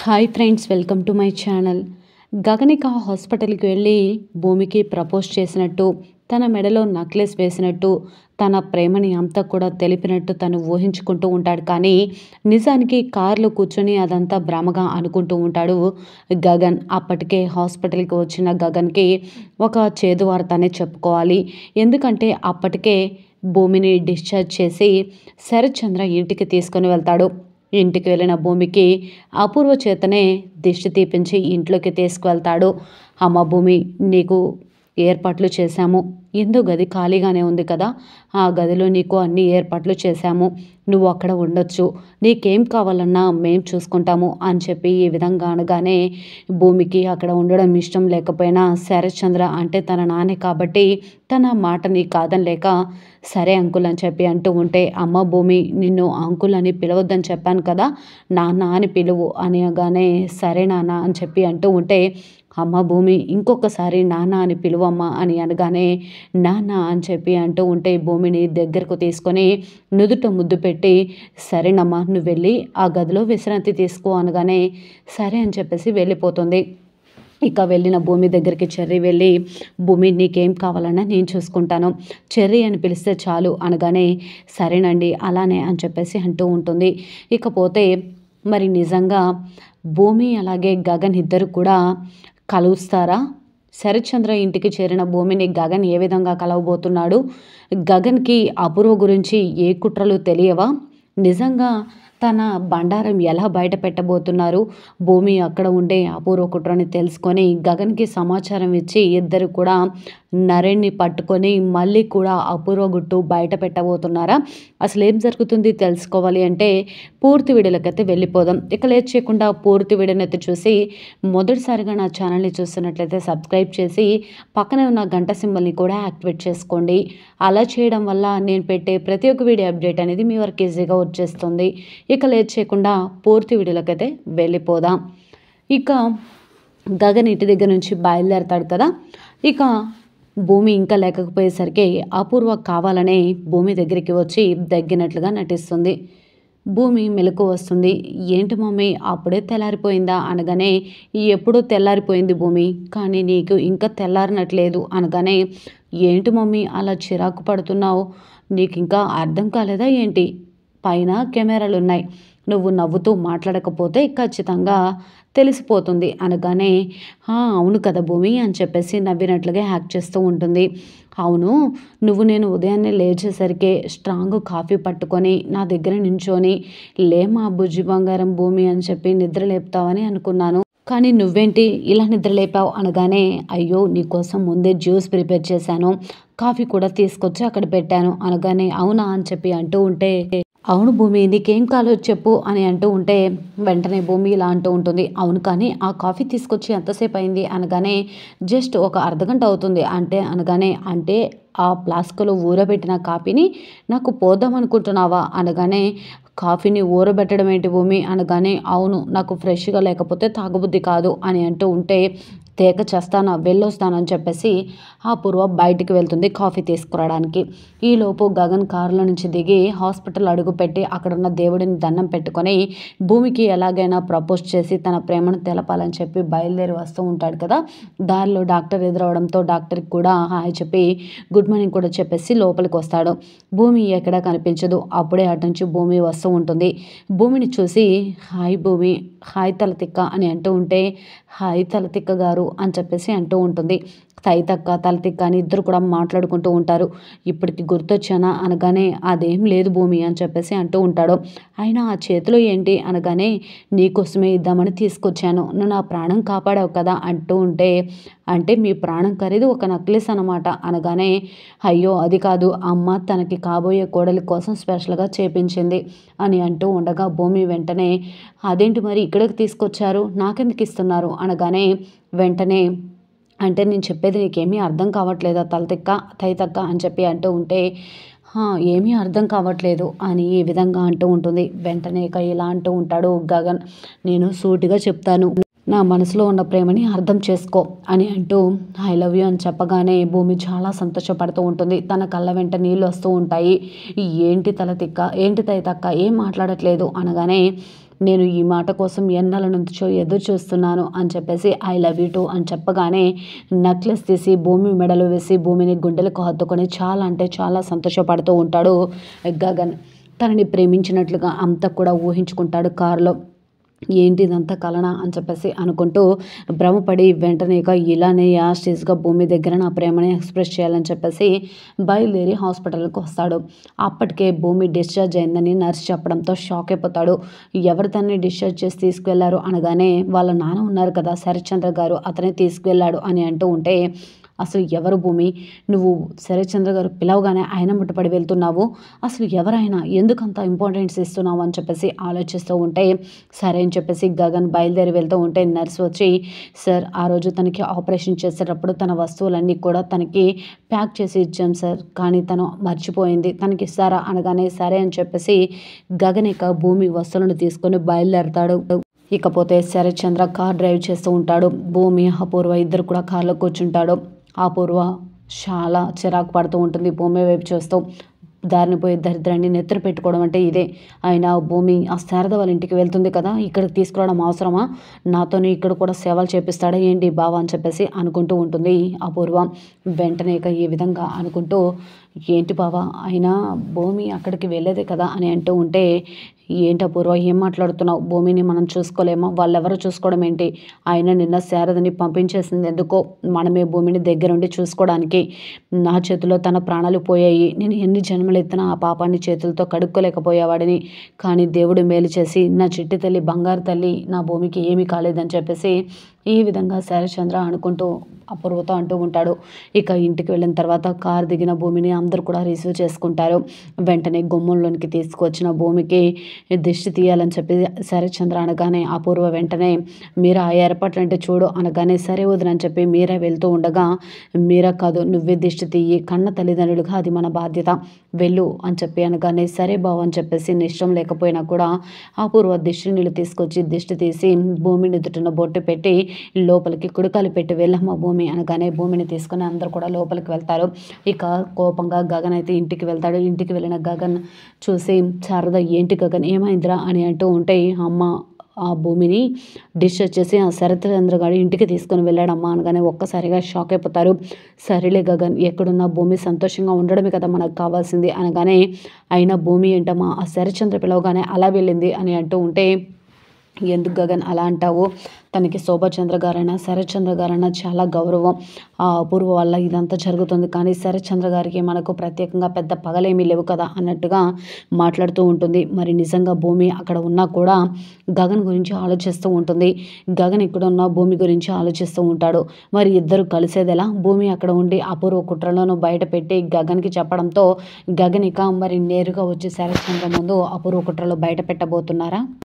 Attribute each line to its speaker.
Speaker 1: Hi friends, welcome to my channel. Gaganika హాస్పిటల్కి వెళ్ళి భూమికి ప్రపోజ్ చేసినట్టు, తన మెడలో నెక్లెస్ వేసినట్టు, తన ప్రేమని అంతా కూడా తెలిపినట్టు తను ఊహించుకుంటూ ఉంటాడు. కానీ నిజానికి కారులో కూర్చొని అదంతా భ్రమగా అనుకుంటూ ఉంటాడు గగన్. అప్పటికే హాస్పిటల్కి వచ్చిన గగన్కి ఒక చేదు వార్తనే చెప్పుకోవాలి. ఎందుకంటే అప్పటికే భూమిని డిశ్చార్జ్ చేసి శరత్ చంద్ర ఇంటికి తీసుకొని వెళ్తాడు. ఇంటికి వెళ్ళిన భూమికి అపూర్వ చేతనే దిష్టి తీపించి ఇంట్లోకి తీసుకువెళ్తాడు. అమ్మ భూమి, నీకు ఏర్పాట్లు చేశాము. ఎందు గది ఖాళీగానే ఉంది కదా, ఆ గదిలో నీకు అన్ని ఏర్పాట్లు చేశాము. నువ్వు అక్కడ ఉండొచ్చు. నీకేం కావాలన్నా మేం చూసుకుంటాము అని చెప్పి ఈ విధంగా అనగానే భూమికి అక్కడ ఉండడం ఇష్టం లేకపోయినా శరత్ చంద్ర అంటే తన నాన్నే కాబట్టి తన మాటని కాదనలేక సరే అంకుల్ అని చెప్పి అంటూ ఉంటే, అమ్మ భూమి, నిన్ను అంకుల్ అని పిలవద్దని చెప్పాను కదా, నాన్న అని పిలువు అనగానే సరే నాన్న అని చెప్పి అంటూ ఉంటే, అమ్మ భూమి, ఇంకొకసారి నాన్న అని పిలువమ్మ అని అనగానే నాన్న అని చెప్పి అంటూ ఉంటే భూమిని దగ్గరకు తీసుకొని నుదుట ముద్దు పెట్టి సరేనమ్మా నువ్వు వెళ్ళి ఆ గదిలో విశ్రాంతి తీసుకో అనగానే సరే అని చెప్పేసి వెళ్ళిపోతుంది. ఇక వెళ్ళిన భూమి దగ్గరికి చెర్రీ వెళ్ళి, భూమి నీకేం కావాలన్నా నేను చూసుకుంటాను, చెర్రీ అని పిలిస్తే చాలు అనగానే సరేనండి అలానే అని చెప్పేసి అంటూ ఉంటుంది. ఇకపోతే మరి నిజంగా భూమి అలాగే గగన్ ఇద్దరు కూడా కలుస్తారా? శరత్ చంద్ర ఇంటికి చేరిన భూమిని గగన్ ఏ విధంగా కలవబోతున్నాడు? గగన్కి అపూర్వ గురించి ఏ కుట్రలు తెలియవా? నిజంగా తన బండారం ఎలా బయట పెట్టబోతున్నారు? భూమి అక్కడ ఉండే అపూర్వ కుట్రని తెలుసుకొని గగన్కి సమాచారం ఇచ్చి ఇద్దరు కూడా నరేన్ని పట్టుకొని మళ్ళీ కూడా అపూర్వ గుట్టు బయట పెట్టబోతున్నారా? అసలు ఏం జరుగుతుంది తెలుసుకోవాలి అంటే పూర్తి వీడియోలకైతే వెళ్ళిపోదాం. ఇక లేట్ చేయకుండా పూర్తి వీడియోనైతే చూసి మొదటిసారిగా నా ఛానల్ని చూస్తున్నట్లయితే సబ్స్క్రైబ్ చేసి పక్కనే ఉన్న గంట సింబల్ని కూడా యాక్టివేట్ చేసుకోండి. అలా చేయడం వల్ల నేను పెట్టే ప్రతి ఒక్క వీడియో అప్డేట్ అనేది మీ వరకు ఈజీగా వచ్చేస్తుంది. ఇక లేట్ చేయకుండా పూర్తి వీడియోలకైతే వెళ్ళిపోదాం. ఇక గగన్ ఇంటి దగ్గర నుంచి బయలుదేరతాడు కదా. ఇక భూమి ఇంకా లేకపోయేసరికి అపూర్వ కావాలనే భూమి దగ్గరికి వచ్చి దగ్గినట్లుగా నటిస్తుంది. భూమి మెలకు వస్తుంది. ఏంటి మమ్మీ అప్పుడే తెల్లారిపోయిందా అనగానే ఎప్పుడూ తెల్లారిపోయింది భూమి, కానీ నీకు ఇంకా తెల్లారినట్లేదు అనగానే ఏంటి మమ్మీ అలా చిరాకు పడుతున్నావు, నీకు ఇంకా అర్థం కాలేదా ఏంటి? పైన కెమెరాలు ఉన్నాయి, నువ్వు నవ్వుతూ మాట్లాడకపోతే ఖచ్చితంగా తెలిసిపోతుంది అనగానే అవును కదా భూమి అని చెప్పేసి నవ్వినట్లుగా యాక్ట్ చేస్తూ ఉంటుంది. అవును, నువ్వు నేను ఉదయాన్నే లేచేసరికి స్ట్రాంగ్ కాఫీ పట్టుకొని నా దగ్గర నించొని లేమా బుజ్జి బంగారం భూమి అని చెప్పి నిద్ర లేపుతావని అనుకున్నాను, కానీ నువ్వేంటి ఇలా నిద్ర లేపావు అనగానే అయ్యో నీకోసం ముందే జ్యూస్ ప్రిపేర్ చేశాను, కాఫీ కూడా తీసుకొచ్చి అక్కడ పెట్టాను అనగానే అవునా అని చెప్పి అంటూ ఉంటే అవును భూమి నీకేం కాలో చెప్పు అని అంటూ ఉంటే వెంటనే భూమి ఇలా అంటూ ఉంటుంది, అవును కానీ ఆ కాఫీ తీసుకొచ్చి ఎంతసేపు అయింది అనగానే జస్ట్ ఒక అర్ధగంట అవుతుంది అంటే అనగానే అంటే ఆ ఫ్లాస్క్లో ఊరబెట్టిన కాఫీని నాకు పోద్దాం అనుకుంటున్నావా అనగానే కాఫీని ఊరబెట్టడం ఏంటి భూమి అనగానే అవును నాకు ఫ్రెష్గా లేకపోతే తాగబుద్ధి కాదు అని అంటూ ఉంటే తేక చేస్తానా వెళ్ళొస్తానని చెప్పేసి అపూర్వ బయటికి వెళ్తుంది కాఫీ తీసుకురావడానికి. ఈలోపు గగన్ కారులో నుంచి దిగి హాస్పిటల్ అడుగుపెట్టి అక్కడున్న దేవుడిని దండం పెట్టుకొని భూమికి ఎలాగైనా ప్రపోజ్ చేసి తన ప్రేమను తెలపాలని చెప్పి బయలుదేరి వస్తూ ఉంటాడు కదా. దారిలో డాక్టర్ ఎదురవడంతో డాక్టర్కి కూడా హాయ్ చెప్పి గుడ్ మార్నింగ్ కూడా చెప్పేసి లోపలికి వస్తాడు. భూమి ఎక్కడా కనిపించదు. అప్పుడే అటు నుంచి భూమి వస్తూ ఉంటుంది. భూమిని చూసి హాయ్ భూమి, హాయ్ తలతిక్క అని అంటూ ఉంటే హాయ్ తలతిక్క గారు అని చెప్పేసి అంటూ ఉంటుంది. తైతక్క తలతిక్క అని ఇద్దరు కూడా మాట్లాడుకుంటూ ఉంటారు. ఇప్పటికి గుర్తొచ్చానా అనగానే అదేం లేదు భూమి అని చెప్పేసి అంటూ ఉంటాడు. అయినా ఆ చేతిలో ఏంటి అనగానే నీకోసమే ఇద్దామని తీసుకొచ్చాను, నువ్వు నా ప్రాణం కాపాడావు కదా అంటూ ఉంటే అంటే మీ ప్రాణం ఖరీదు ఒక నెక్లెస్ అనమాట అనగానే అయ్యో అది కాదు, అమ్మ తనకి కాబోయే కోడలి కోసం స్పెషల్గా చేపించింది అని అంటూ ఉండగా భూమి వెంటనే అదేంటి మరి ఇక్కడికి తీసుకొచ్చారు, నాకెందుకు ఇస్తున్నారు అనగానే వెంటనే అంటే నేను చెప్పేది నీకేమీ అర్థం కావట్లేదా తైతక్క అని చెప్పి అంటూ ఉంటే ఏమీ అర్థం కావట్లేదు అని ఈ విధంగా అంటూ ఉంటుంది. వెంటనే ఇక ఇలా అంటూ ఉంటాడు గగన్, నేను సూటిగా చెప్తాను, నా మనసులో ఉన్న ప్రేమని అర్థం చేసుకో అని అంటూ ఐ లవ్ యూ అని చెప్పగానే భూమి చాలా సంతోషపడుతూ ఉంటుంది. తన కళ్ళ వెంట నీళ్ళు వస్తూ ఉంటాయి. ఏంటి తైతక్క ఏం మాట్లాడట్లేదు అనగానే నేను ఈ మాట కోసం ఎన్నాళ్ళ నుంచో ఎదురు చూస్తున్నాను అని చెప్పేసి ఐ లవ్ యూ టూ అని చెప్పగానే నెక్లెస్ తీసి భూమి మెడలో వేసి భూమిని గుండెలకు హత్తుకొని చాలా అంటే చాలా సంతోషపడుతూ ఉంటాడు గగన్. తనని ప్రేమించినట్లుగా అంతా కూడా ఊహించుకుంటాడు కారులో. ఏంటి ఇదంతా కలనా అని చెప్పేసి అనుకుంటూ భ్రమపడి వెంటనే ఇక ఇలానే యాస్టీస్గా భూమి దగ్గర నా ప్రేమని ఎక్స్ప్రెస్ చేయాలని చెప్పేసి బయలుదేరి హాస్పిటల్కి వస్తాడు. అప్పటికే భూమి డిశ్చార్జ్ అయిందని నర్స్ చెప్పడంతో షాక్ అయిపోతాడు. ఎవరు తనని డిశ్చార్జ్ చేసి తీసుకువెళ్లారు అనగానే వాళ్ళ నాన్న ఉన్నారు కదా శరత్చంద్ర గారు, అతనే తీసుకువెళ్ళాడు అని అంటూ ఉంటే, అసలు ఎవరు భూమి, నువ్వు శరత్చంద్ర గారు పిలవగానే ఆయన ముట్టపడి వెళ్తున్నావు, అసలు ఎవరైనా ఎందుకంత ఇంపార్టెన్స్ ఇస్తున్నావు అని చెప్పేసి ఆలోచిస్తూ ఉంటే, సరే అని చెప్పేసి గగన్ బయలుదేరి వెళ్తూ ఉంటే నర్స్ వచ్చి, సార్ ఆ రోజు తనకి ఆపరేషన్ చేసేటప్పుడు తన వస్తువులన్నీ కూడా తనకి ప్యాక్ చేసి ఇచ్చాం సార్, కానీ తను మర్చిపోయింది, తనకి ఇస్తారా అనగానే సరే అని చెప్పేసి గగన్ ఇక భూమి వస్తువులను తీసుకొని బయలుదేరతాడు. ఇకపోతే శరత్చంద్ర కార్ డ్రైవ్ చేస్తూ ఉంటాడు. భూమి అపూర్వ ఇద్దరు కూడా కార్లో కూర్చుంటాడు. అపూర్వ చాలా చిరాకు పడుతూ ఉంటుంది భూమి వైపు చూస్తూ. దారిని పోయి దరిద్రాన్ని నెత్తురు పెట్టుకోవడం అంటే ఇదే. అయినా భూమి ఆ శారద వాళ్ళ ఇంటికి వెళ్తుంది కదా, ఇక్కడికి తీసుకురావడం అవసరమా, నాతోని ఇక్కడ కూడా సేవలు చేపిస్తాడా ఏంటి బావా అని చెప్పేసి అనుకుంటూ ఉంటుంది అపూర్వ. వెంటనే ఇక ఈ విధంగా అనుకుంటూ, ఏంటి బావా అయినా భూమి అక్కడికి వెళ్ళేదే కదా అని అంటూ ఉంటే, ఏంటి అపూర్వ ఏం మాట్లాడుతున్నావు, భూమిని మనం చూసుకోలేమా, వాళ్ళెవరో చూసుకోవడం ఏంటి, ఆయన నిన్న శారదని పంపించేసింది ఎందుకో మనమే భూమిని దగ్గరుండి చూసుకోవడానికి. నా చేతిలో తన ప్రాణాలు పోయాయి, నేను ఎన్ని జన్మలు ఎత్తినా ఆ పాపాన్ని చేతులతో కడుక్కోలేకపోయేవాడిని, కానీ దేవుడు మేలు చేసి నా చిట్టి తల్లి బంగారు తల్లి నా భూమికి ఏమీ కాలేదని చెప్పేసి ఈ విధంగా శరత్చంద్ర అనుకుంటూ అపూర్వతో అంటూ ఉంటాడు. ఇక ఇంటికి వెళ్ళిన తర్వాత కారు దిగిన భూమిని అందరూ కూడా రిసీవ్ చేసుకుంటారు. వెంటనే గుమ్మంలోనికి తీసుకొచ్చిన భూమికి దిష్టి తీయాలని చెప్పి శరత్చంద్ర అనగానే అపూర్వ వెంటనే మీరా ఆ ఏర్పాట్లు అంటే చూడు అనగానే సరే వదినని చెప్పి మీరా వెళ్తూ ఉండగా, మీరా కాదు నువ్వే దిష్టి తీయి, కన్న తల్లిదండ్రులుగా అది మన బాధ్యత, వెళ్ళు అని చెప్పి అనగానే సరే బావ అని చెప్పేసి ఇష్టం లేకపోయినా కూడా అపూర్వ దిష్టి నీళ్ళు తీసుకొచ్చి దిష్టి తీసి భూమిని దుట్టున బొట్టు పెట్టి లోపలికి కుడికాలు పెట్టి వెళ్ళమ్మ భూమి అనగానే భూమిని తీసుకుని అందరూ కూడా లోపలికి వెళ్తారు. ఇక కోపంగా గగన్ అయితే ఇంటికి వెళ్తాడు. ఇంటికి వెళ్ళిన గగన్ చూసి శారద ఏంటి గగన్ ఏమైందిరా అని అంటూ ఉంటే, అమ్మ ఆ భూమిని డిశ్చార్జ్ చేసి ఆ శరత్చంద్ర గారు ఇంటికి తీసుకుని వెళ్ళాడమ్మా అనగానే ఒక్కసారిగా షాక్ అయిపోతారు. సరేలే గగన్ ఎక్కడున్నా భూమి సంతోషంగా ఉండడమే కదా మనకు కావాల్సింది అనగానే, అయినా భూమి ఏంటమ్మా ఆ శరత్చంద్ర పిలవగానే అలా వెళ్ళింది అని అంటూ ఉంటే, ఎందుకు గగన్ అలా అంటావు, తనకి శోభాచంద్ర గారైనా శరత్చంద్ర గారైనా చాలా గౌరవం, ఆ అపూర్వ వల్ల ఇదంతా జరుగుతుంది, కానీ శరత్చంద్ర గారికి మనకు ప్రత్యేకంగా పెద్ద పగలేమీ లేవు కదా అన్నట్టుగా మాట్లాడుతూ ఉంటుంది. మరి నిజంగా భూమి అక్కడ ఉన్నా కూడా గగన్ గురించి ఆలోచిస్తూ ఉంటుంది, గగన్ ఇక్కడ ఉన్న భూమి గురించి ఆలోచిస్తూ ఉంటాడు. మరి ఇద్దరు కలిసేదెలా, భూమి అక్కడ ఉండి అపూర్వ కుట్రలను బయట పెట్టి గగన్కి చెప్పడంతో గగన్ ఇక మరి నేరుగా వచ్చి శరత్చంద్ర ముందు అపూర్వ కుట్రలు బయట పెట్టబోతున్నారా?